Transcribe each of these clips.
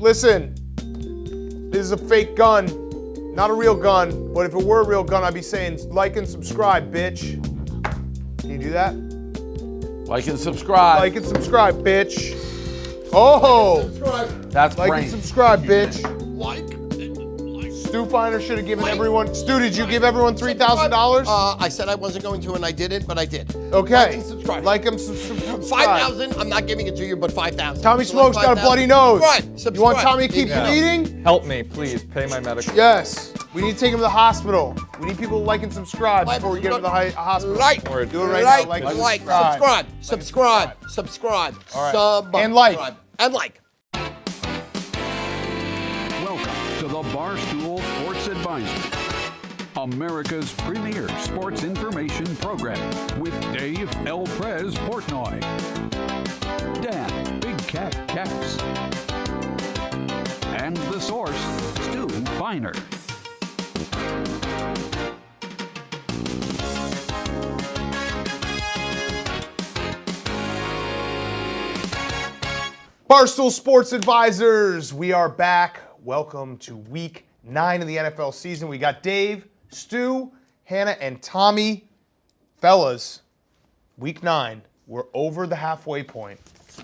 Listen, this is a fake gun. Not a real gun, but if it were a real gun, I'd be saying like and subscribe, bitch. Can you do that? Like and subscribe. Like and subscribe, bitch. Oh! That's Like brain. and subscribe, bitch. Like. Stu Feiner should have given everyone. Stu, did you give everyone $3,000? I said I wasn't going to, and I didn't, but I did. Okay. Like and subscribe. Like and subscribe. 5,000. I'm not giving it to you, but 5,000. Tommy Smoke's got a bloody nose. Subscribe. You want Tommy to keep bleeding? Help me, please. Pay my medical. Yes. We need to take him to the hospital. We need people to like and subscribe before we get him to the hospital. Like. Do it right now. Like. Subscribe. All right. Sub. And like. And like. Welcome to the Barstool Sports Advisor, America's premier sports information program with Dave El Prez Portnoy, Dan Big Cat Katz, and the source, Stu Feiner. Barstool Sports Advisors, we are back. Welcome to week 9 of the NFL season. We got Dave, Stu, Hannah, and Tommy. Fellas, week 9, we're over the halfway point.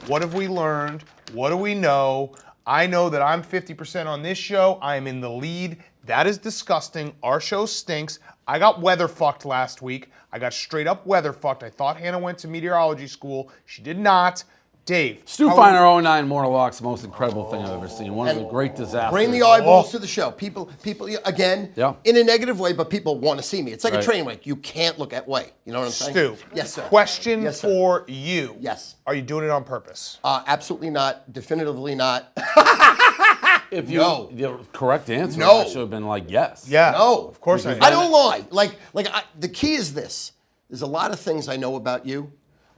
What have we learned? What do we know? I know that I'm 50% on this show. I am in the lead. That is disgusting. Our show stinks. I got weather fucked last week. I got straight up weather fucked. I thought Hannah went to meteorology school. She did not. Dave. Stu Feiner 09 Mortalock's the most incredible thing I've ever seen. One of the great disasters. Bring the eyeballs to the show. People, again, in a negative way, but people want to see me. It's like a train wreck. You can't look at way. You know what I'm saying? Stu. Yes, sir. Question Yes, sir. for you. Yes. Are you doing it on purpose? Absolutely not. Definitively not. If you, No. the correct answer No. should have been like yes. Yeah. No. Of course I do. I don't lie. The key is this. There's a lot of things I know about you,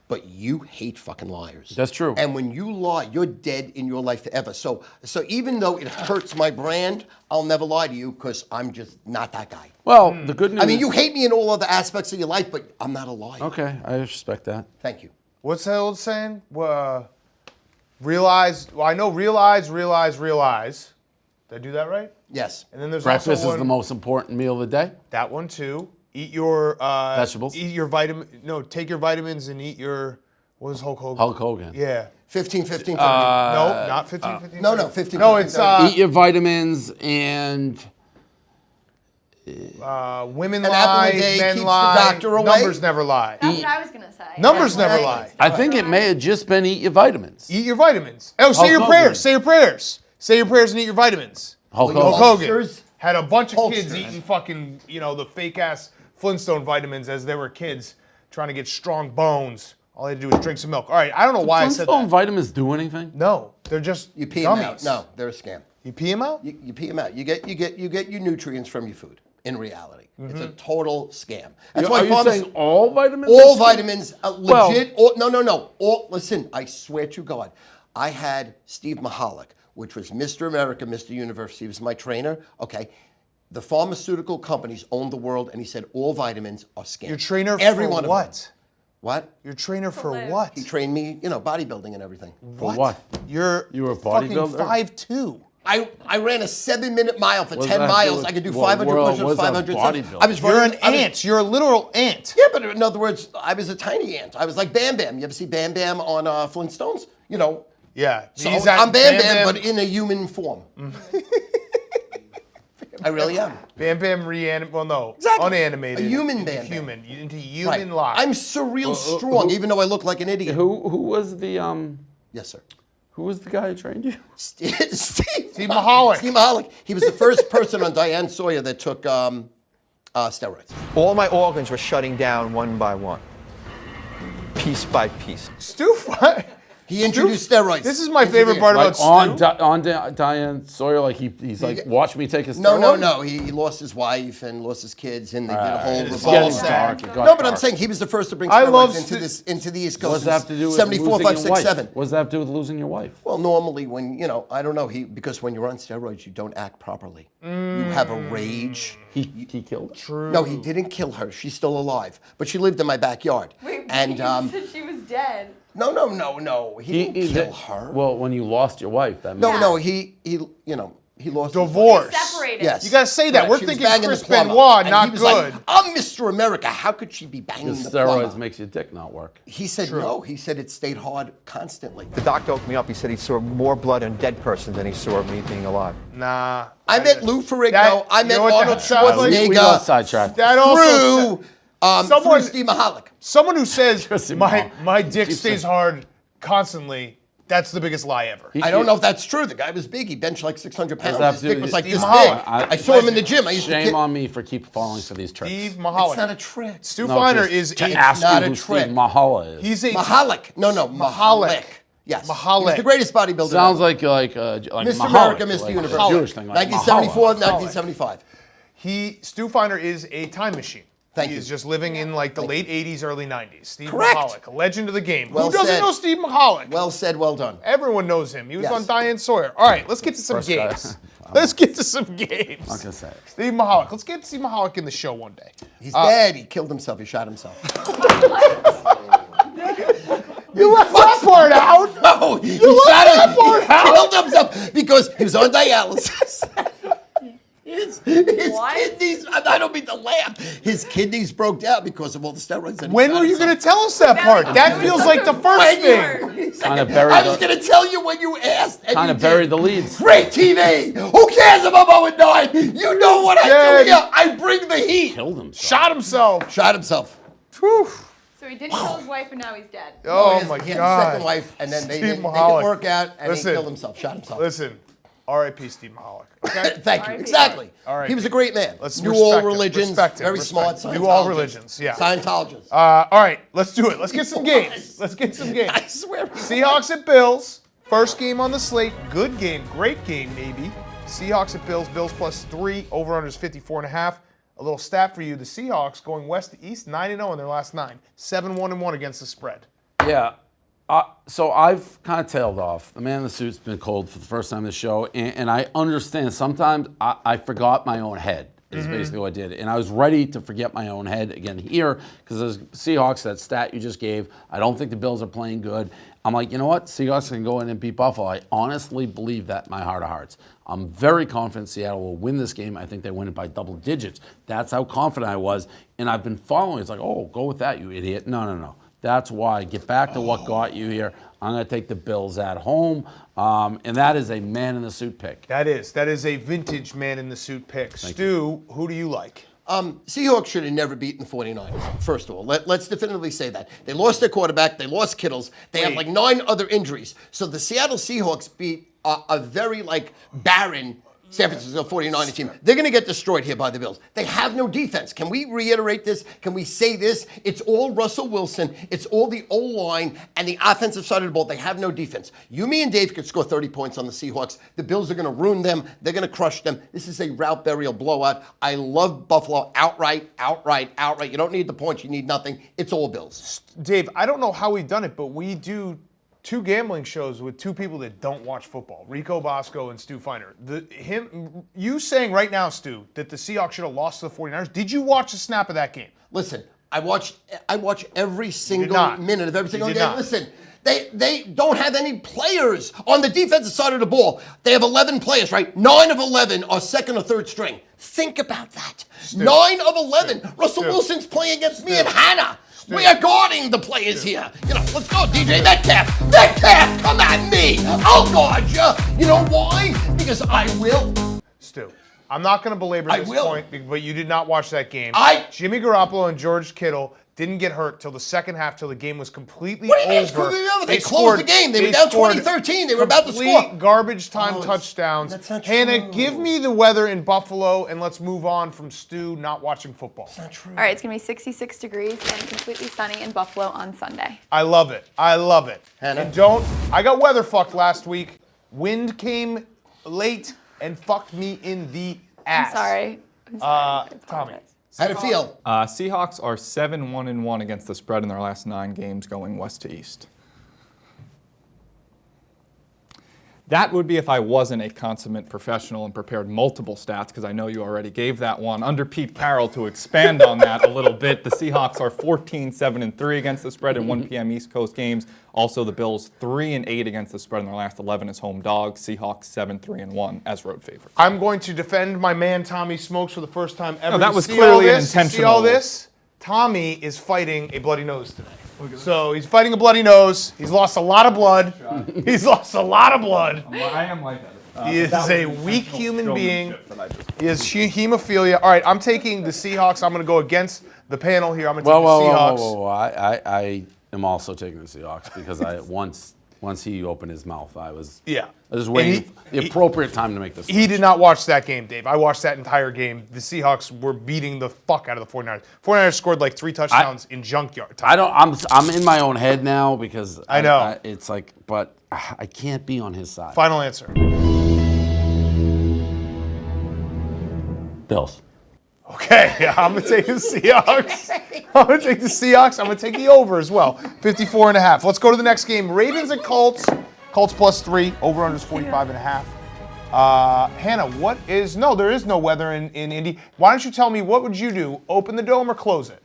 but you hate fucking liars. That's true. And when you lie, you're dead in your life forever. So even though it hurts my brand, I'll never lie to you because I'm just not that guy. Well, the good news. I mean, you hate me in all other aspects of your life, but I'm not a liar. Okay, I respect that. Thank you. What's that old saying? Realize. Well, I know realize. Did I do that right? Yes. And then there's Breakfast also is the most important meal of the day. that one too. Eat your Vegetables. Eat your vitamin. No, take your vitamins and eat your. What is Hulk Hogan? Hulk Hogan. Yeah. 15, 15, 30. No, not 15, 15. No, 15, No, 15, it's 30. Eat your vitamins and women An apple lie, a day men keeps the lie. doctor away. Numbers never lie. That's what I was going to say. Numbers Yeah. never lie. I think it may have just been eat your vitamins. Eat your vitamins. Oh, say Hulk your Hogan. prayers. Say your prayers. Say your prayers and eat your vitamins. Hulk Well, Hulk Hogan. Hogan Hulksters. had a bunch of kids Hulksters. eating fucking, the fake ass Flintstone vitamins as they were kids, trying to get strong bones. All they had to do was drink some milk. All right, I don't know why I said Flintstone that. vitamins do anything? No, they're just You pee them out. gummies. No, they're a scam. You pee them out? You pee them out. You get your nutrients from your food. In reality, it's a total scam. That's Are you pharmacy- saying all vitamins? all vitamins, legit. Well- No. Listen, I swear to God, I had Steve Michalik, which was Mr. America, Mr. Universe. He was my trainer. Okay. The pharmaceutical companies own the world, and he said all vitamins are scams. Your trainer Every for one of what? them. What? Your trainer for live. what? He trained me, bodybuilding and everything. For what? You were a fucking bodybuilder? 5'2". I ran a 7-minute mile for What does 10 that do miles. with- I could do what 500 world push-ups, was a 500 bodybuilder? I was You're running, an ant. You're a literal ant. Yeah, but in other words, I was a tiny ant. I was like Bam Bam. You ever see Bam Bam on Flintstones? Yeah. So He's that I'm Bam Bam, but in a human form. I really am. Bam Bam unanimated. A human Bam Bam. Human. Into Right. human life. I'm surreal strong, even though I look like an idiot. Who was the Yes, sir. who was the guy who trained you? Steve Michalik. Steve Michalik. He was the first person on Diane Sawyer that took steroids. All my organs were shutting down one by one, piece by piece. Stu Feiner. He introduced steroids. This is my into favorite the- part Like about on Diane Sawyer, like he's like, watch me take a No, steroid? He lost his wife and lost his kids, and they did a whole it's revolve. getting dark. It got No, but I'm dark. saying he was the first to bring I love steroids into the East Coast. What does that have to do with 74, losing 5, your 6, wife? 7. What does that have to do with losing your wife? Well, normally when, I don't know, because when you're on steroids, you don't act properly. You have a rage. He killed her. No, he didn't kill her. She's still alive. But she lived in my backyard. Wait, and you said she was dead. No. He didn't kill her. Well, when you lost your wife, that No, he lost his Divorce. Separated. Yes. You got to say that. Correct. We're She was thinking banging Chris the plumber. Benoit, And not he was good. Like, I'm Mr. America. How could she be banging the plumber? steroids makes your dick not work. He said no. He said it stayed hard constantly. The doctor woke me up. He said he saw more blood in a dead person than he saw of me being alive. Nah. I met Lou Ferrigno. That- I you met know what Arnold that sounds like? We got Schwarzenegger sidetracked. That also through Steve Michalik. someone who says Chrissy my Mom. dick Keep stays saying- hard constantly. That's the biggest lie ever. I don't know if that's true. The guy was big. He benched like 600 pounds. That's His dick was like Steve this Michalik. big. I saw him in the gym. I used to Shame kick. on me for keep falling for these tricks. Steve Michalik. It's not a trick. Stu No, Feiner just is to a ask not you a who trick. Steve Mahala is. he's a Mahalik. No, Mahalik. Yes. Mahalik. He's the greatest bodybuilder. Sounds ever. like Mr. Mahalik, America, Mr. like Universe. a Jewish thing, like 1974, Mahalik. 1975. Stu Feiner is a time machine. Thank he you. is just living in like the late 80s, early 90s. Steve Correct. Michalik, a legend of the game. Well Who doesn't said. know Steve Michalik? Well said, well done. Everyone knows him. He was Yes. on Diane Sawyer. All right, let's get to some First guy. games. Let's get to some games. Not gonna say it. Steve Michalik. Let's get Steve Michalik in the show one day. He's dead. He killed himself. He shot himself. You left that part out. No, he left shot that him. part He out. killed himself because he was on dialysis. His What? kidneys, I don't mean to laugh. His kidneys broke down because of all the steroids. that he When shot were you himself. going to tell us that part? That feels like the first When thing. Kind of buried I was the, going to tell you when you asked. and kind you of buried did. the leads. Great TV. Who cares if I'm 0-9? You know what I Dead. do here. I bring the heat. Killed himself. Shot himself. Shot himself. Whew. So he didn't kill his wife and now he's dead. Oh, He my had a God. second wife, and then they Steve didn't Michalik. work out, and Listen. he killed himself. Shot himself. Listen, R.I.P. Steve Michalik. Okay? Thank you. R.I.P. Exactly. R.I.P. He was a great man. Let's Knew respect all him. religions. Respect him. Very Respect smart. him. Knew all Scientologist. religions, yeah. Scientologist. All right, let's do it. Let's get some games. Let's get some games. I swear. Seahawks at Bills. First game on the slate. Good game. Great game, maybe. Seahawks at Bills. Bills +3. Over-under is 54.5. A little stat for you. The Seahawks going west to east, 9-0 in their last 9. 7-1-1 against the spread. Yeah. So I've kind of tailed off. The man in the suit's been cold for the first time in the show, and I understand. Sometimes I forgot my own head. Is basically what I did, and I was ready to forget my own head again here because the Seahawks, that stat you just gave, I don't think the Bills are playing good. I'm like, you know what? Seahawks can go in and beat Buffalo. I honestly believe that in my heart of hearts. I'm very confident Seattle will win this game. I think they win it by double digits. That's how confident I was, and I've been following. It's like, oh, go with that, you idiot. No. That's why. Get back to what got you here. I'm going to take the Bills at home, and that is a man-in-the-suit pick. That is a vintage man-in-the-suit pick. Stu, who do you like? Seahawks should have never beaten the 49ers, first of all. Let's definitively say that. They lost their quarterback. They lost Kittles. They have like 9 other injuries. So the Seattle Seahawks beat a very barren San Francisco 49er team. They're going to get destroyed here by the Bills. They have no defense. Can we reiterate this? Can we say this? It's all Russell Wilson. It's all the O-line and the offensive side of the ball. They have no defense. You, me, and Dave could score 30 points on the Seahawks. The Bills are going to ruin them. They're going to crush them. This is a route burial blowout. I love Buffalo outright. You don't need the points. You need nothing. It's all Bills. Dave, I don't know how we've done it, but we do 2 gambling shows with 2 people that don't watch football, Rico Bosco and Stu Feiner. You saying right now, Stu, that the Seahawks should have lost to the 49ers. Did you watch a snap of that game? Listen, I watch every single not. minute of every single did game. not. Listen, they don't have any players on the defensive side of the ball. They have 11 players, right? 9 of 11 are second or third string. Think about that. 9 of 11. Russell Wilson's playing against me and Hannah. We are guarding the players here. Let's go, DJ. Metcalf, come at me. I'll guard you. You know why? Because I will. Stu, I'm not going to belabor I this will. point, but you did not watch that game. Jimmy Garoppolo and George Kittle didn't get hurt till the second half, till the game was completely What do you mean it's over. completely over? They closed the game. They were down scored 20-13. They were about to score. complete garbage time touchdowns. That's not Hannah, true. give me the weather in Buffalo, and let's move on from Stu not watching football. Not true. All right, it's going to be 66 degrees and completely sunny in Buffalo on Sunday. I love it. Hannah? And I got weather fucked last week. Wind came late and fucked me in the ass. I'm sorry. Tommy. How'd it feel? Seahawks are 7-1-1 against the spread in their last 9 games going west to east. That would be if I wasn't a consummate professional and prepared multiple stats, because I know you already gave that one. Under Pete Carroll, to expand on that a little bit, the Seahawks are 14-7-3 against the spread in 1 p.m. East Coast games. Also, the Bills 3-8 against the spread in their last 11 as home dogs. Seahawks 7-3-1 as road favorites. I'm going to defend my man Tommy Smokes for the first time ever. No, that You was see clearly all an this? intentional. See all this? Tommy is fighting a bloody nose today. So he's fighting a bloody nose. He's lost a lot of blood. He's lost a lot of blood. I am like that. He is a weak human being. He has hemophilia. All right, I'm taking the Seahawks. I'm going to go against the panel here. I'm going to take the Seahawks. Whoa. I am also taking the Seahawks because once he opened his mouth, I was just waiting the appropriate time to make this. He did not watch that game, Dave. I watched that entire game. The Seahawks were beating the fuck out of the 49ers. 49ers scored like 3 touchdowns in junkyard time. I'm in my own head now because I know. It's like, but I can't be on his side. Final answer. Bills. Okay, yeah, I'm going to take the Seahawks. I'm going to take the Seahawks. I'm going to take the over as well. 54.5. Let's go to the next game. Ravens and Colts. Colts +3. Over-under is 45.5. Hannah, there is no weather in Indy. Why don't you tell me, what would you do? Open the dome or close it?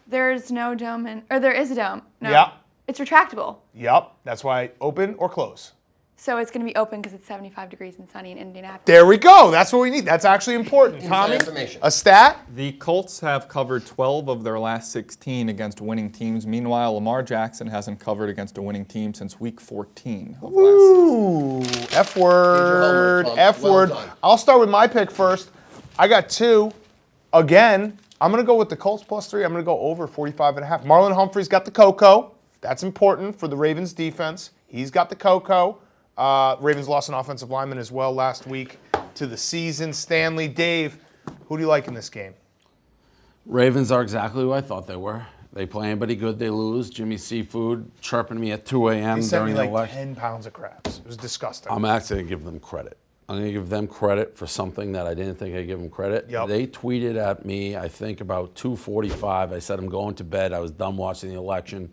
There's no dome or there is a dome. No. Yeah. It's retractable. Yep. That's why open or close. So it's going to be open because it's 75 degrees and sunny in Indianapolis. There we go. That's what we need. That's actually important. Tommy, information. a stat? The Colts have covered 12 of their last 16 against winning teams. Meanwhile, Lamar Jackson hasn't covered against a winning team since week 14 of last Ooh, F word, Tom. F Well word. done. I'll start with my pick first. I got 2. Again, I'm going to go with the Colts +3. I'm going to go over 45.5. Marlon Humphrey's got the cocoa. That's important for the Ravens defense. He's got the cocoa. Ravens lost an offensive lineman as well last week to the season. Stanley, Dave, who do you like in this game? Ravens are exactly who I thought they were. They play anybody good, they lose. Jimmy Seafood chirping me at 2 a.m. He sent me during the like election. 10 pounds of crabs. It was disgusting. I'm actually going to give them credit. I'm going to give them credit for something that I didn't think I'd give them credit. Yep. They tweeted at me, I think about 2:45. I said I'm going to bed. I was done watching the election.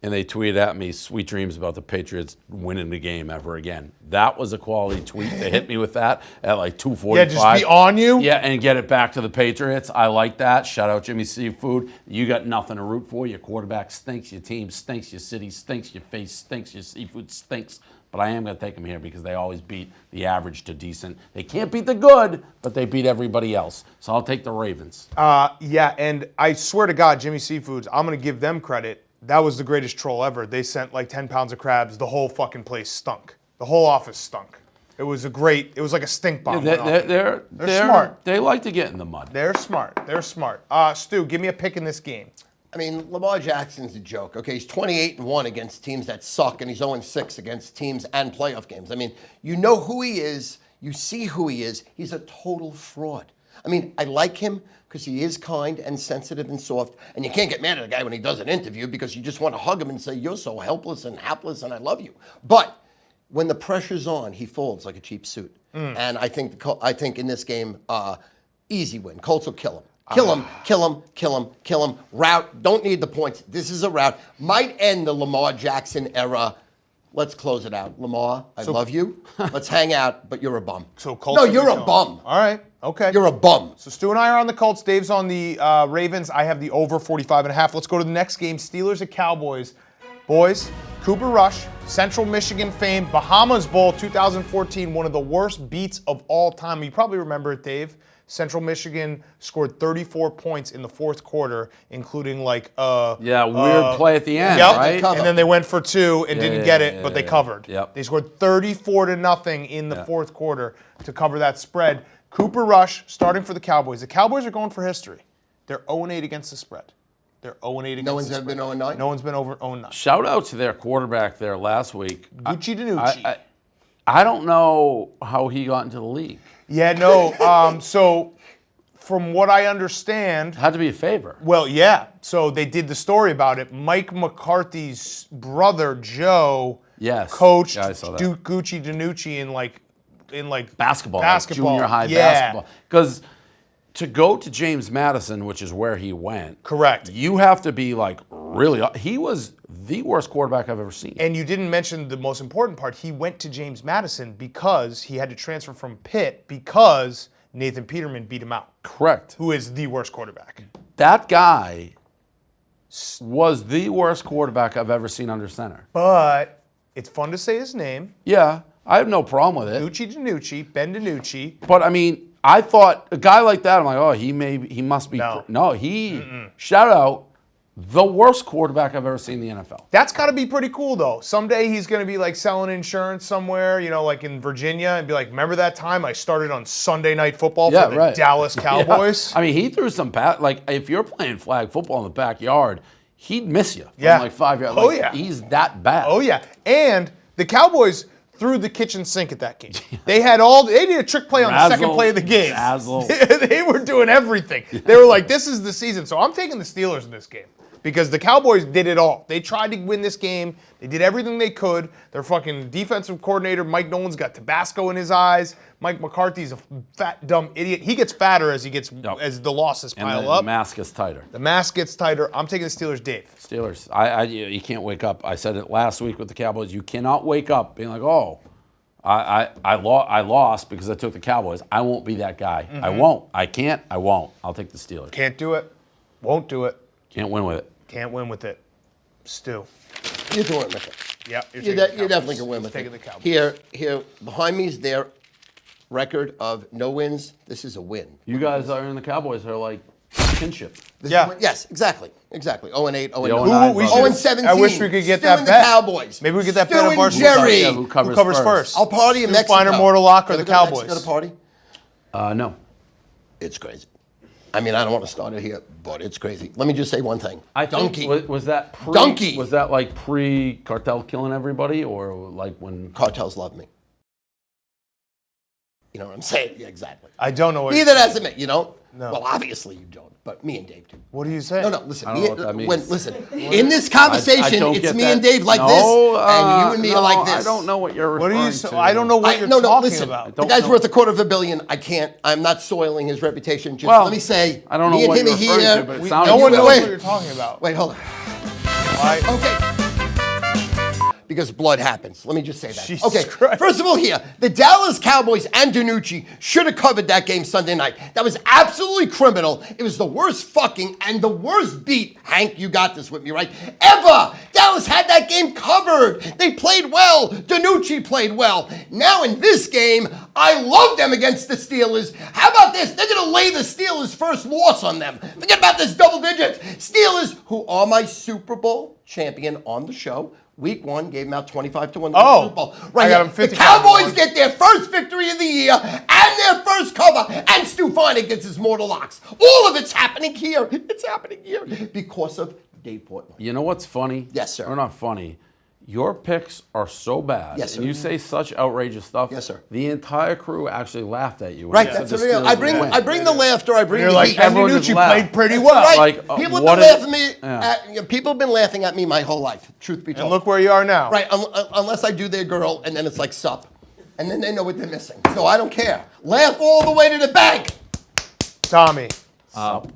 And they tweeted at me, sweet dreams about the Patriots winning the game ever again. That was a quality tweet. They hit me with that at like 2:45. Yeah, just be on you? Yeah, and get it back to the Patriots. I like that. Shout out Jimmy Seafood. You got nothing to root for. Your quarterback stinks. Your team stinks. Your city stinks. Your face stinks. Your seafood stinks. But I am going to take them here because they always beat the average to decent. They can't beat the good, but they beat everybody else. So I'll take the Ravens. Yeah, and I swear to God, Jimmy Seafoods, I'm going to give them credit. That was the greatest troll ever. They sent like 10 pounds of crabs. The whole fucking place stunk. The whole office stunk. It was like a stink bomb. They're smart. They like to get in the mud. They're smart. Stu, give me a pick in this game. I mean, Lamar Jackson's a joke. Okay, he's 28-1 against teams that suck, and he's 0-6 against teams and playoff games. I mean, you know who he is. You see who he is. He's a total fraud. I mean, I like him because he is kind and sensitive and soft, and you can't get mad at a guy when he does an interview because you just want to hug him and say, you're so helpless and hapless and I love you. But when the pressure's on, he folds like a cheap suit. And I think in this game, easy win. Colts will kill him. Kill him. Route. Don't need the points. This is a route. Might end the Lamar Jackson era. Let's close it out. Lamar, I love you. Let's hang out, but you're a bum. So Colts. No, you're a bum. All right. Okay. You're a bum. So Stu and I are on the Colts. Dave's on the Ravens. I have the over 45.5. Let's go to the next game. Steelers at Cowboys. Boys, Cooper Rush, Central Michigan fame, Bahamas Bowl 2014, one of the worst beats of all time. You probably remember it, Dave. Central Michigan scored 34 points in the fourth quarter, including like weird play at the end, yep, right? And then they went for 2 and didn't get it, but they covered. Yep. They scored 34-0 in the fourth quarter to cover that spread. Cooper Rush starting for the Cowboys. The Cowboys are going for history. They're 0-8 against the spread. They're 0-8 against No one's the ever spread. been 0-9? No one's been over 0-9. Shout out to their quarterback there last week. Gucci Danucci. I don't know how he got into the league. Yeah, no. So from what I understand, Had to be a favor. well, yeah. So they did the story about it. Mike McCarthy's brother Joe coached Yeah, I saw that. Gucci Danucci in like Basketball. Basketball. Like junior high Yeah. basketball. Because to go to James Madison, which is where he went. Correct. You have to be like really. He was the worst quarterback I've ever seen. And you didn't mention the most important part. He went to James Madison because he had to transfer from Pitt because Nathan Peterman beat him out. Correct. Who is the worst quarterback? That guy was the worst quarterback I've ever seen under center. But it's fun to say his name. Yeah, I have no problem with it. Nucci DiNucci, Ben DiNucci. But I mean, I thought a guy like that, I'm like, oh, he must be. No. Shout out, the worst quarterback I've ever seen in the NFL. That's got to be pretty cool, though. Someday he's going to be like selling insurance somewhere, like in Virginia, and be like, remember that time I started on Sunday Night Football for the Dallas Cowboys? Yeah. I mean, he threw some like if you're playing flag football in the backyard, he'd miss you from like 5 yards. Oh, yeah. He's that bad. Oh, yeah. And the Cowboys threw the kitchen sink at that game. They did a trick play on the second play of the game. They were doing everything. They were like, this is the season. So I'm taking the Steelers in this game because the Cowboys did it all. They tried to win this game. They did everything they could. Their fucking defensive coordinator, Mike Nolan's got Tabasco in his eyes. Mike McCarthy's a fat, dumb idiot. He gets fatter as as the losses pile up. The mask gets tighter. The mask gets tighter. I'm taking the Steelers, Dave. Steelers. You can't wake up. I said it last week with the Cowboys. You cannot wake up being like, oh, I lost because I took the Cowboys. I won't be that guy. Mm-hmm. I won't. I can't. I won't. I'll take the Steelers. Can't do it. Won't do it. Can't win with it. Can't win with it. Stu. You're doing it, Michael. Yeah, you definitely can win with taking it. The Cowboys. Here, behind me is their record of no wins. This is a win. You guys are in the Cowboys are like kinship. Yes, exactly. 0-8, 0-9. 0-17. I wish we could get Stu that and bet. the Cowboys. Maybe we get that Stu bet on and Barstool Jerry. Sports. Who covers first? I'll party in Stu Mexico. Feiner, Mortalock, or the Ever go to Cowboys? Mexico to party? No. It's crazy. I mean, I don't want to start it here, but it's crazy. Let me just say one thing. Donkey. Was that Donkey. Was that like pre-cartel killing everybody, or like when Cartels love me? You know what I'm saying? Yeah, exactly. I don't know what Neither does it, you don't? No. Well, obviously you don't, but me and Dave do. What do you say? No, listen. I don't know what that means. Listen, in this conversation, don't it's get me that. and Dave like this, and you and me are like this. I don't know what you're What referring are you? to. I don't know what you're talking listen, about. The guy's worth $250 million. I'm not soiling his reputation. Just Well, let me say, I don't know me and what him you're are referring here. to, but it No sounded one knows Wait. what you're talking about. Wait, hold on. Okay. Because blood happens. Let me just say that. Jesus Okay, Christ. first of all here, the Dallas Cowboys and DiNucci should have covered that game Sunday night. That was absolutely criminal. It was the worst fucking and the worst beat, Hank, you got this with me, right? Ever! Dallas had that game covered. They played well. DiNucci played well. Now in this game, I love them against the Steelers. How about this? They're going to lay the Steelers' first loss on them. Forget about this double digits. Steelers, who are my Super Bowl champion on the show, Week 1 gave them out 25-1 to win the Super Bowl. Right, I got them 55-1. The Cowboys get their first victory of the year and their first cover, and Stu Feiner gets his mortal locks. All of it's happening here. It's happening here because of Dave Portnoy. You know what's funny? Yes, sir. Or not funny. Your picks are so bad. Yes, sir. And you say such outrageous stuff. Yes, sir. The entire crew actually laughed at you. when Right, you that's said the the real. Steelers I would bring win. the laughter. I bring You're the like, heat. Ben everyone just DiNucci laughed. played pretty That's well. right. Like, People have what been is- laughing at me. Yeah. People have been laughing at me my whole life. Truth be told. And look where you are now. Right, unless I do their girl, and then it's like sup, and then they know what they're missing. So I don't care. Laugh all the way to the bank. Tommy.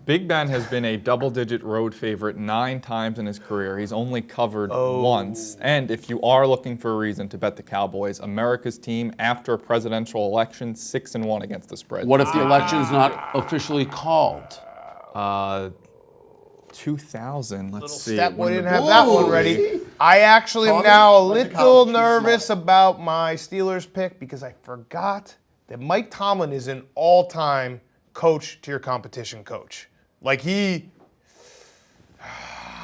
Big Ben has been a double-digit road favorite 9 times in his career. He's only covered once. And if you are looking for a reason to bet the Cowboys, America's team after a presidential election, 6-1 against the spread. What if the election's not officially called? 2000. Let's see. Stat boy when didn't the- have that one Ooh, ready. see? I actually am Tommy now a went to little college. He's nervous smart. about my Steelers pick because I forgot that Mike Tomlin is an all-time coach to your competition coach. Like he.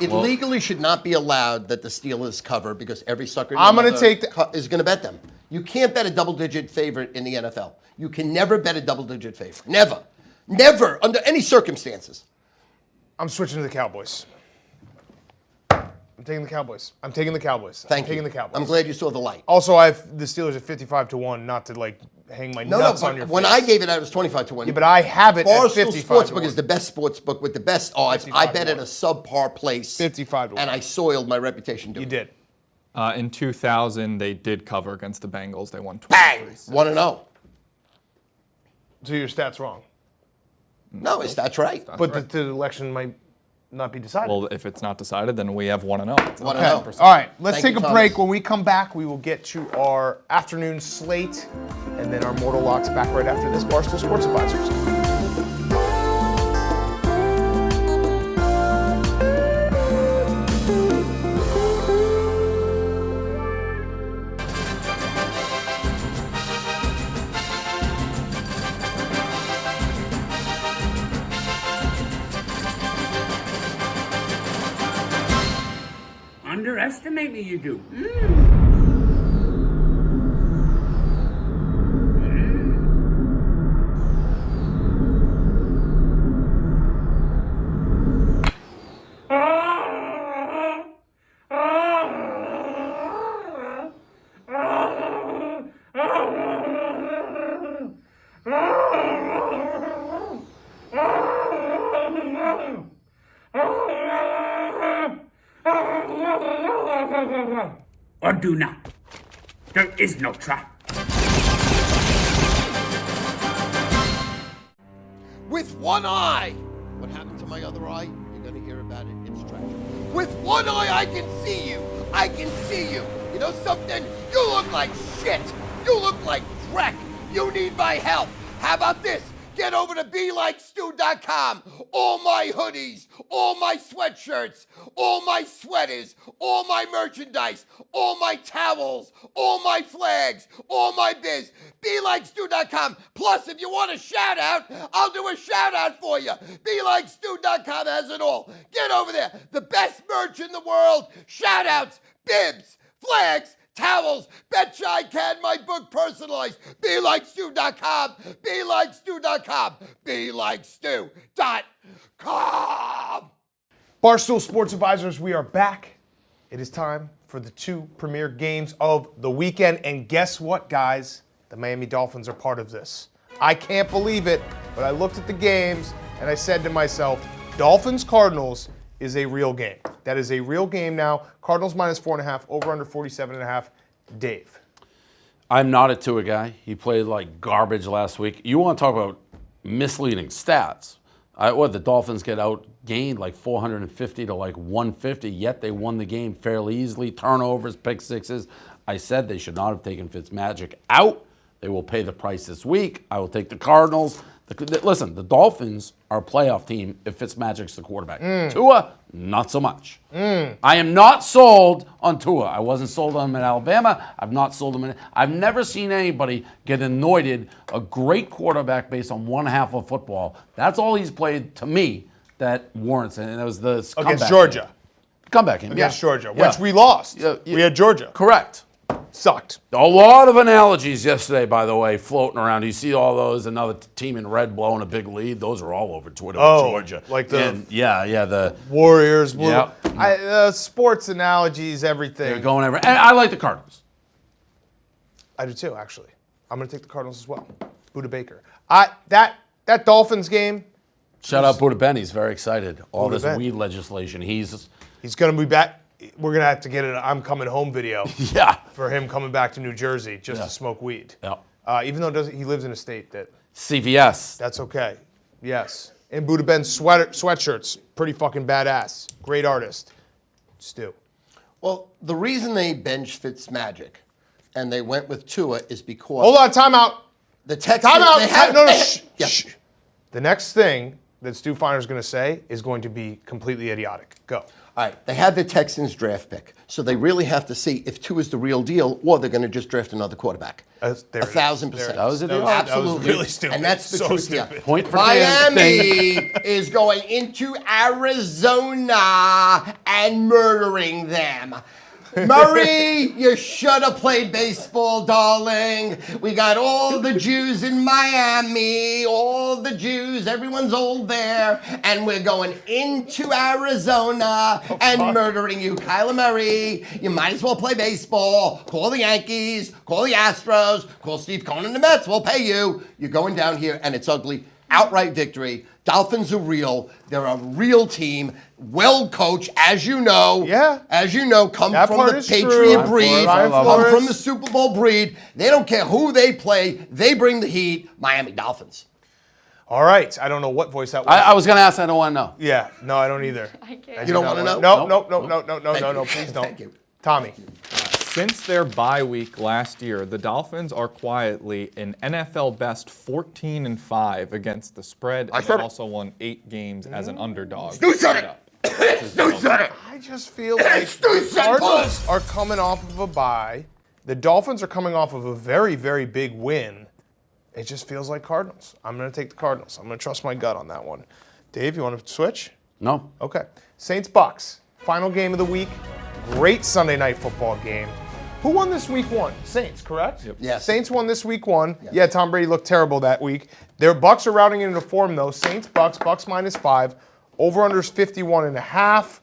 It legally should not be allowed that the Steelers cover because every sucker I'm gonna take is going to bet them. You can't bet a double-digit favorite in the NFL. You can never bet a double-digit favorite. Never. Never, under any circumstances. I'm switching to the Cowboys. I'm taking the Cowboys. I'm taking the Cowboys. Thank I'm you. taking the Cowboys. I'm glad you saw the light. Also, I have the Steelers at 55-1, not to like hang my nuts on your when face. I gave it out, it was 25-1. Yeah, but I have it at Barstool 55 Sportsbook is the best sports book with the best odds. 55 I bet at a subpar place. 55 to 1. And I soiled my reputation doing You it. did. In 2000, they did cover against the Bengals. They won 23. Bang! 1-0. So your stats wrong. No, that's right. But the election might not be decided. Well, if it's not decided, then we have 1-0. It's 1-0. All right, let's Thank take you, a break. Thomas. When we come back, we will get to our afternoon slate, and then our Mortal Locks back right after this. Barstool Sports Advisors. Underestimate me, you do. Or do not. There is no trap. With one eye. What happened to my other eye? You're going to hear about it. It's tragic. With one eye, I can see you. I can see you. You know something? You look like shit. You look like dreck. You need my help. How about this? Get over to BeLikeStu.com. All my hoodies, all my sweatshirts, all my sweaters, all my merchandise, all my towels, all my flags, all my biz. BeLikeStu.com. Plus, if you want a shout out, I'll do a shout out for you. BeLikeStu.com has it all. Get over there. The best merch in the world. Shout outs, bibs, flags, towels. Betcha I can. My book personalized. BeLikeStu.com. BeLikeStu.com. BeLikeStu.com. Barstool Sports Advisors, we are back. It is time for the two premier games of the weekend. And guess what, guys? The Miami Dolphins are part of this. I can't believe it, but I looked at the games and I said to myself, Dolphins-Cardinals is a real game. That is a real game now. Cardinals -4.5, over under 47.5. Dave. I'm not a Tua guy. He played like garbage last week. You want to talk about misleading stats? The Dolphins get outgained like 450 to like 150, yet they won the game fairly easily. Turnovers, pick sixes. I said they should not have taken Fitzmagic out. They will pay the price this week. I will take the Cardinals. Listen, the Dolphins are a playoff team if Fitzmagic's the quarterback. Tua, not so much. I am not sold on Tua. I wasn't sold on him in Alabama. I've not sold him I've never seen anybody get anointed a great quarterback based on one half of football. That's all he's played to me that warrants it. And it was the Against Georgia. Game. Comeback game. Against yeah. Georgia, Yeah. which we lost. Yeah. We had Georgia. Correct. Sucked. A lot of analogies yesterday, by the way, floating around. You see all those, another team in red blowing a big lead. Those are all over Twitter with Georgia. Like the the Warriors. Yeah. Sports analogies, everything. they're going everywhere. And I like the Cardinals. I do too, actually. I'm going to take the Cardinals as well. Buda Baker. That Dolphins game, Shout out Buda Ben. He's very excited. All Buda this Ben. weed legislation. He's going to be back. We're going to have to get an I'm coming home video yeah. for him coming back to New Jersey just to smoke weed. Yeah. Even though he lives in a state CVS. that's okay. Yes. And Buda Ben's sweatshirts, pretty fucking badass. Great artist. Stu. Well, the reason they benched Fitzmagic and they went with Tua is because Hold on, timeout. the Texans. Timeout. they have- No. Yeah. Shh. The next thing that Stu Feiner is going to say is going to be completely idiotic. Go. All right, they have the Texans draft pick, so they really have to see if Tua is the real deal, or they're going to just draft another quarterback. There it is. 1,000%. That was idiotic. Absolutely. That was really stupid. And that's the So truth. stupid. Yeah. Point for Miami is going into Arizona and murdering them. Murray, you should have played baseball, darling. We got all the Jews in Miami, all the Jews, everyone's old there, and we're going into Arizona and murdering you. Kyler Murray, you might as well play baseball. Call the Yankees, call the Astros, call Steve Cohen and the Mets, we'll pay you. You're going down here, and it's ugly. Outright victory. Dolphins are real. They're a real team. Well coached, as you know. Yeah. As you know, come That from part the is Patriot true. breed. Ryan Come Flores. from the Super Bowl breed. They don't care who they play. They bring the heat. Miami Dolphins. All right. I don't know what voice that was. I was going to ask. I don't want to know. Yeah. No, I don't either. I can't. You don't want to know? No. Please don't. Thank you. Tommy. Since their bye week last year, the Dolphins are quietly an NFL best 14-5 against the spread, and they also won 8 games as an underdog. Stu said it! Stu said it! I just feel like the Cardinals are coming off of a bye. The Dolphins are coming off of a very, very big win. It just feels like Cardinals. I'm going to take the Cardinals. I'm going to trust my gut on that one. Dave, you want to switch? No. Okay. Saints-Bucs. Final game of the week. Great Sunday night football game. Who won this week one? Saints, correct? Yep. Yes. Saints won this week one. Yes. Yeah, Tom Brady looked terrible that week. Their Bucs are rounding into form though. Saints-Bucs, Bucs -5. Over-under's 51.5.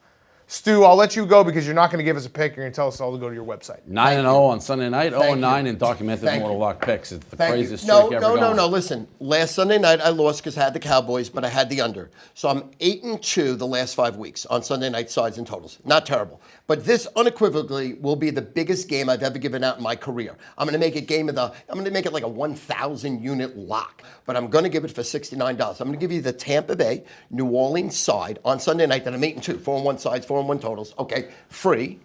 Stu, I'll let you go because you're not going to give us a pick. You're going to tell us all to go to your website. 9-0 on Sunday night, 0-9 in documented mortal lock picks. It's the craziest streak ever going. No. Listen, last Sunday night I lost because I had the Cowboys, but I had the under. So I'm 8-2 the last 5 weeks on Sunday night sides and totals. Not terrible. But this unequivocally will be the biggest game I've ever given out in my career. I'm going to make it I'm going to make it like a 1,000 unit lock. But I'm going to give it for $69. I'm going to give you the Tampa Bay, New Orleans side on Sunday night that I'm 8-2, 4-1 sides, 4-1 totals. Okay, free.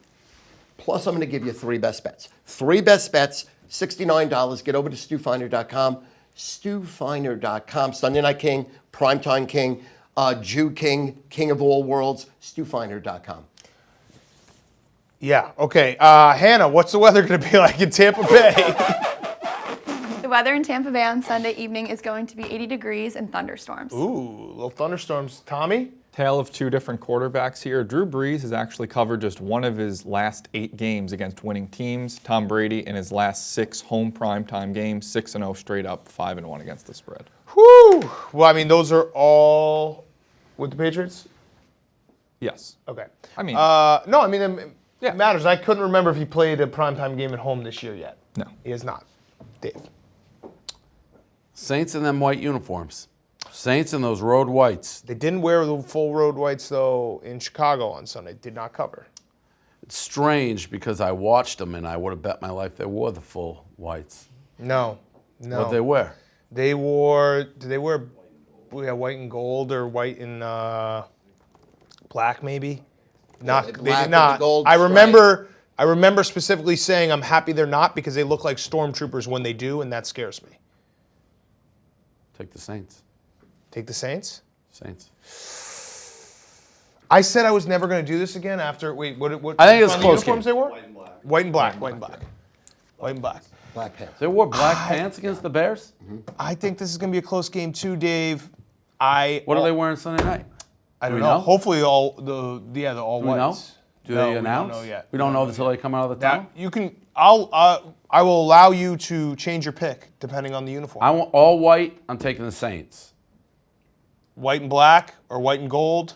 Plus, I'm going to give you 3 best bets. 3 best bets, $69. Get over to StuFeiner.com. StuFeiner.com. Sunday Night King, Primetime King, Jew King, King of all worlds. StuFeiner.com. Yeah, okay. Hannah, what's the weather going to be like in Tampa Bay? The weather in Tampa Bay on Sunday evening is going to be 80 degrees and thunderstorms. Ooh, little thunderstorms. Tommy? Tale of 2 different quarterbacks here. Drew Brees has actually covered just one of his last 8 games against winning teams. Tom Brady in his last 6 home primetime games, 6-0 straight up, 5-1 against the spread. Whew. Well, I mean, those are all with the Patriots? Yes. Okay. I mean, no, I mean, Yeah. it matters. I couldn't remember if he played a primetime game at home this year yet. No. He has not. Dave. Saints in them white uniforms. Saints in those road whites. They didn't wear the full road whites, though, in Chicago on Sunday. Did not cover. It's strange because I watched them and I would have bet my life they wore the full whites. No. What'd they wear? They wore, did they wear white and gold or white and black maybe? Not, Yeah, they black did with not. the gold I stripe. remember specifically saying I'm happy they're not because they look like stormtroopers when they do, and that scares me. Take the Saints. Take the Saints? Saints. I said I was never going to do this again after, what I think it's on a the close uniforms game. they wore? White and black. White and black. White and black. Black pants. They wore black pants against the Bears? I think this is going to be a close game too, Dave. What are they wearing Sunday night? I don't we know. know? Hopefully all the all Do we know? whites. Do No, they we don't announce? know yet. We don't know until they come out of the That tunnel? you can. I will allow you to change your pick depending on the uniform. I want all white. I'm taking the Saints. White and black or white and gold.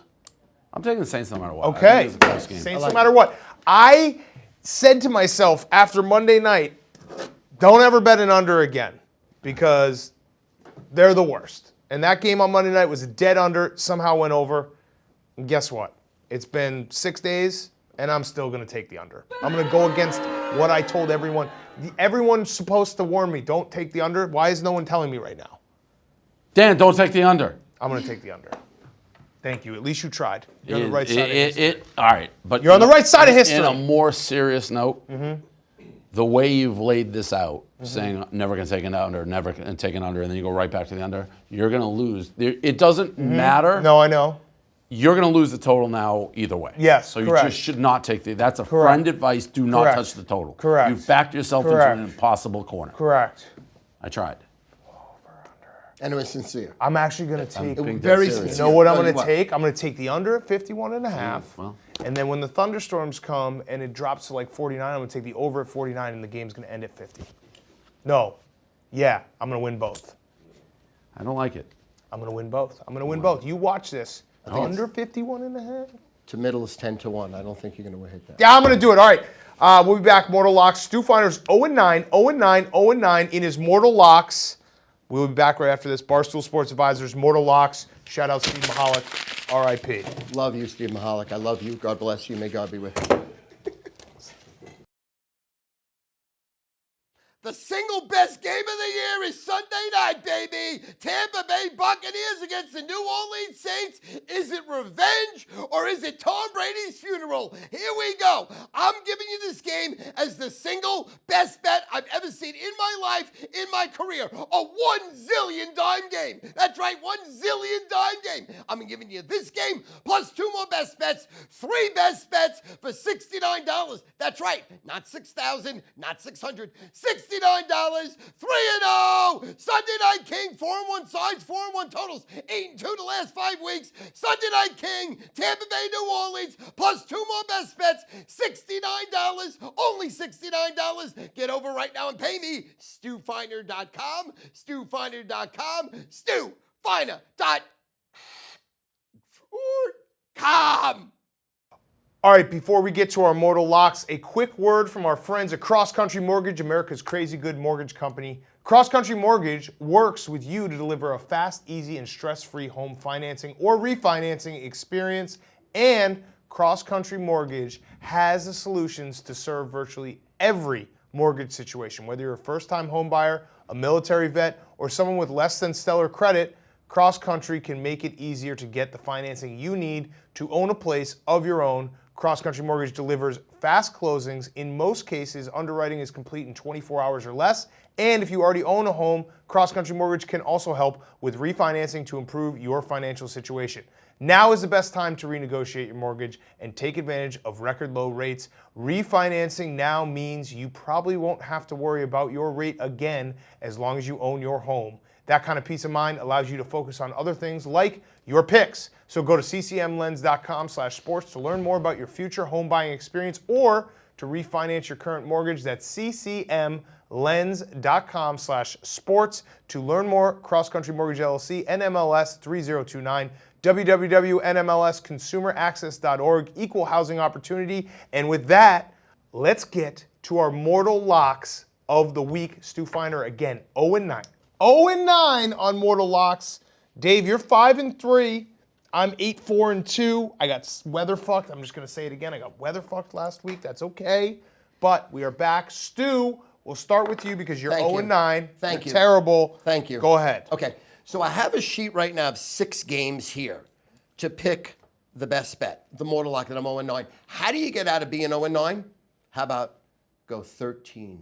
I'm taking the Saints no matter what. I Okay. think it's a close game. Saints no matter what. I said to myself after Monday night, don't ever bet an under again because they're the worst. And that game on Monday night was a dead under, somehow went over. And guess what? It's been 6 days, and I'm still going to take the under. I'm going to go against what I told everyone. Everyone's supposed to warn me, don't take the under. Why is no one telling me right now? Dan, don't take the under. I'm going to take the under. Thank you. At least you tried. You're on the right side of history. All right, but You're on the right side of history. In a more serious note, the way you've laid this out, saying never going to take an under, never going to take an under, and then you go right back to the under, you're going to lose. It doesn't matter. No, I know. You're going to lose the total now either way. Yes, So correct. you just should not take that's a friend advice. Do not Correct. touch the total. Correct. You've backed yourself Correct. into an impossible corner. Correct. I tried. And it was sincere. I'm actually going to take. being Very dead serious. You sincere. know what I'm No, going you to take? I'm going to take the under at 51.5. Well. And then when the thunderstorms come and it drops to like 49, I'm going to take the over at 49 and the game's going to end at 50. No. Yeah, I'm going to win both. I don't like it. I'm going to win both. I'm going to win both. You watch this. Under 51.5? To middle is 10-1. I don't think you're going to hit that. Yeah, I'm going to do it. All right. We'll be back. Mortal Locks. Stu Feiner's 0-9, 0-9, 0-9 in his Mortal Locks. We'll be back right after this. Barstool Sports Advisors, Mortal Locks. Shout out Steve Michalik, R.I.P. Love you, Steve Michalik. I love you. God bless you. May God be with you. The single best game of the year is Sunday night, baby. Tampa Bay Buccaneers against the New Orleans Saints. Is it revenge or is it Tom Brady's funeral? Here we go. I'm giving you this game as the single best bet I've ever seen in my life, in my career. A 1 zillion dime game. That's right, 1 zillion dime game. I'm giving you this game plus 2 more best bets, 3 best bets for $69. That's right, not $6,000, not $600, $69, 3-0. Sunday Night King, 4-1 sides, 4-1 totals, 8-2 the last 5 weeks. Sunday Night King, Tampa Bay, New Orleans, plus 2 more best bets, $69, only $69. Get over right now and pay me. StuFeiner.com, StuFeiner.com, StuFeiner.com. All right, before we get to our mortal locks, a quick word from our friends at Cross Country Mortgage, America's crazy good mortgage company. Cross Country Mortgage works with you to deliver a fast, easy, and stress-free home financing or refinancing experience. And Cross Country Mortgage has the solutions to serve virtually every mortgage situation. Whether you're a first-time home buyer, a military vet, or someone with less than stellar credit, Cross Country can make it easier to get the financing you need to own a place of your own. Cross Country Mortgage delivers fast closings. In most cases, underwriting is complete in 24 hours or less. And if you already own a home, Cross Country Mortgage can also help with refinancing to improve your financial situation. Now is the best time to renegotiate your mortgage and take advantage of record low rates. Refinancing now means you probably won't have to worry about your rate again as long as you own your home. That kind of peace of mind allows you to focus on other things like your picks. So go to ccmlens.com/sports to learn more about your future home buying experience or to refinance your current mortgage. That's ccmlens.com/sports. To learn more, Cross Country Mortgage LLC, NMLS 3029, www.nmlsconsumeraccess.org, equal housing opportunity. And with that, let's get to our mortal locks of the week. Stu Feiner again, 0-9. 0-9 on mortal locks. Dave, you're 5-3. I'm 8-4-2. I got weather fucked. I'm just going to say it again. I got weather fucked last week. That's okay. But we are back. Stu, we'll start with you because you're 0-9. Thank you. Terrible. Thank you. Go ahead. Okay, so I have a sheet right now of 6 games here to pick the best bet, the mortal lock that I'm 0-9. How do you get out of being 0-9? How about go 13-0?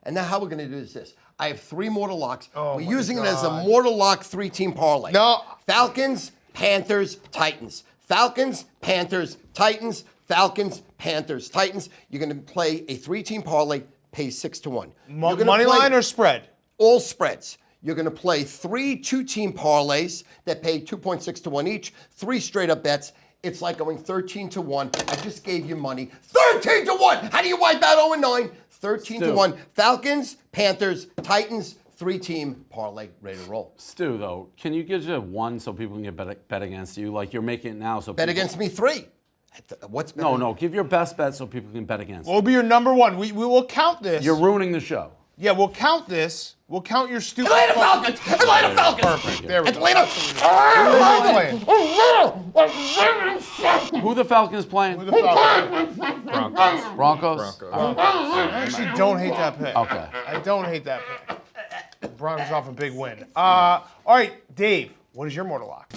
And now how we're going to do is this. I have 3 mortal locks. Oh, We're using it as a mortal lock 3-team parlay. No. Falcons, Panthers, Titans. Falcons, Panthers, Titans. Falcons, Panthers, Titans. You're going to play a 3-team parlay, pay 6-1. Money line or spread? All spreads. You're going to play 3 2-team parlays that pay 2.6-1 each, 3 straight-up bets. It's like going 13-1. I just gave you money. 13-1! How do you wipe out 0-9? 13-1. Falcons, Panthers, Titans, 3-team parlay, ready to roll. Stu, though, can you give just 1 so people can get bet against you? Like you're making it now so Bet people... against me 3. What's better? No, give your best bet so people can bet against What will be your number 1? We will count this. you. You're ruining the show. Yeah, we'll count this. We'll count your stupid... Atlanta Falcons! Atlanta Falcons! Perfect. There we go. Atlanta! Who the Falcons playing? Who the Falcons? Broncos? I actually don't hate that pick. Okay. I don't hate that pick. Broncos off a big win. All right, Dave, what is your mortal lock?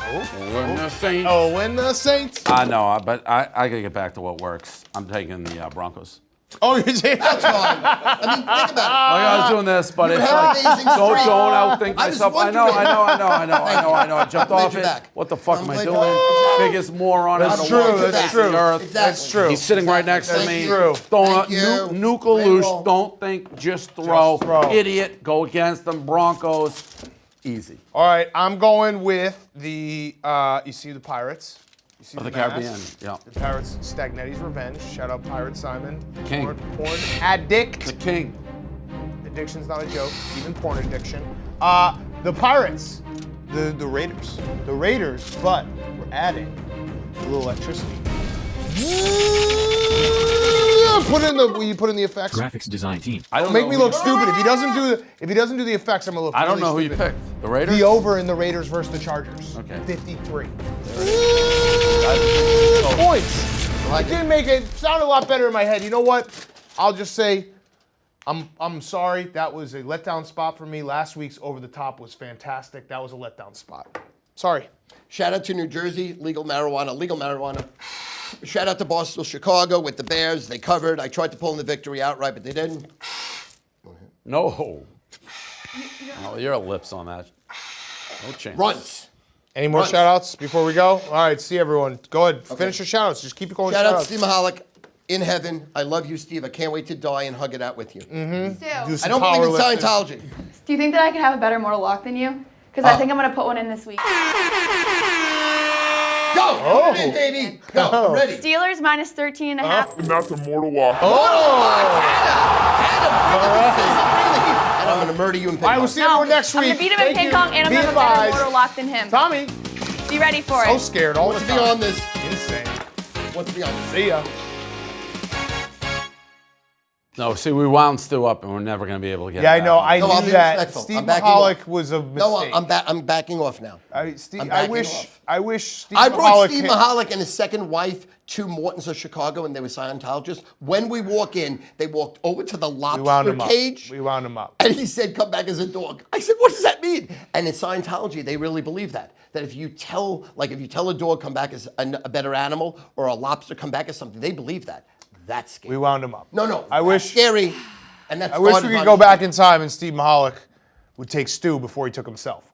When the Saints. Oh, when the Saints. I know, but I got to get back to what works. I'm taking the Broncos. Oh, you're saying That's fine. I mean, think about it. Like I was doing this, but You it's have like, amazing don't strength. outthink I was myself. I know. wondering. I jumped off you're it. back. What the fuck I'm am I glad doing? you're Biggest moron That's on the true, wall that's face true. of the earth. Exactly. That's true. He's sitting right next to That's me. true. Don't Thank you. nuke a Very loose. well. Don't think. Just throw. Idiot. Go against them. Broncos. Easy. All right, I'm going with the, you see the Pirates. You see Of the mask? Caribbean. Yeah. The Pirates, Stagnetti's Revenge. Shout out Pirate Simon. King. Porn addict. The king. Addiction's not a joke, even porn addiction. The Pirates, the Raiders. The Raiders, but we're adding a little electricity. Will you put in the effects? Graphics design team. I don't Make know me who look you- stupid. If he doesn't do the effects, I'm gonna look. I don't really know who you stupid. picked. The Raiders? The over in the Raiders versus the Chargers. Okay. 53. Oh. Points. I didn't make it. Sounded a lot better in my head. You know what? I'll just say I'm sorry. That was a letdown spot for me. Last week's Over the Top was fantastic. That was a letdown spot. Sorry. Shout out to New Jersey, legal marijuana. Shout out to Barstool, Chicago with the Bears. They covered. I tried to pull in the victory outright, but they didn't. No. Oh, your lips on that. No chance. Runs. Any more Runs. shout-outs before we go? All right, see everyone. Go ahead. Finish your shout-outs. Just keep it going. Shout out to Shout-outs. Steve Michalik in heaven. I love you, Steve. I can't wait to die and hug it out with you. Stu, Do I some don't believe in powerlifting. Scientology. do you think that I could have a better mortal lock than you? Because I think I'm going to put one in this week. Go! Put it in, baby. Go. I'm ready. Steelers minus 13 and a half. And that's a mortal walk. And I'm going to murder you in ping All right, we'll pong. see everyone next I'm week. going to beat him in Thank ping you. pong, and I'm Be going to have a better advised. mortal lock than him. Tommy, Be ready for so it. scared all What's the to be time. on this? Insane. What's to be on this? See ya. No, see, we wound Stu up, and we're never going to be able to get Yeah, I him know. back. I No, I'll knew be that. respectful. Steve I'm backing Michalik off. was a No, mistake. I'm backing off now. I I'm backing wish. off. I wish Steve I brought Michalik Steve Michalik and his second wife to Morton's of Chicago, and they were Scientologists. When we walk in, they walked over to the We wound lobster him up. cage. We wound him up. And he said, come back as a dog. I said, what does that mean? And in Scientology, they really believe that. That if you tell a dog come back as a better animal or a lobster come back as something, they believe that. That's scary. We wound him up. No. I that's wish. scary. And that's I wish we started could by go the- back in time and Steve Michalik would take Stu before he took himself.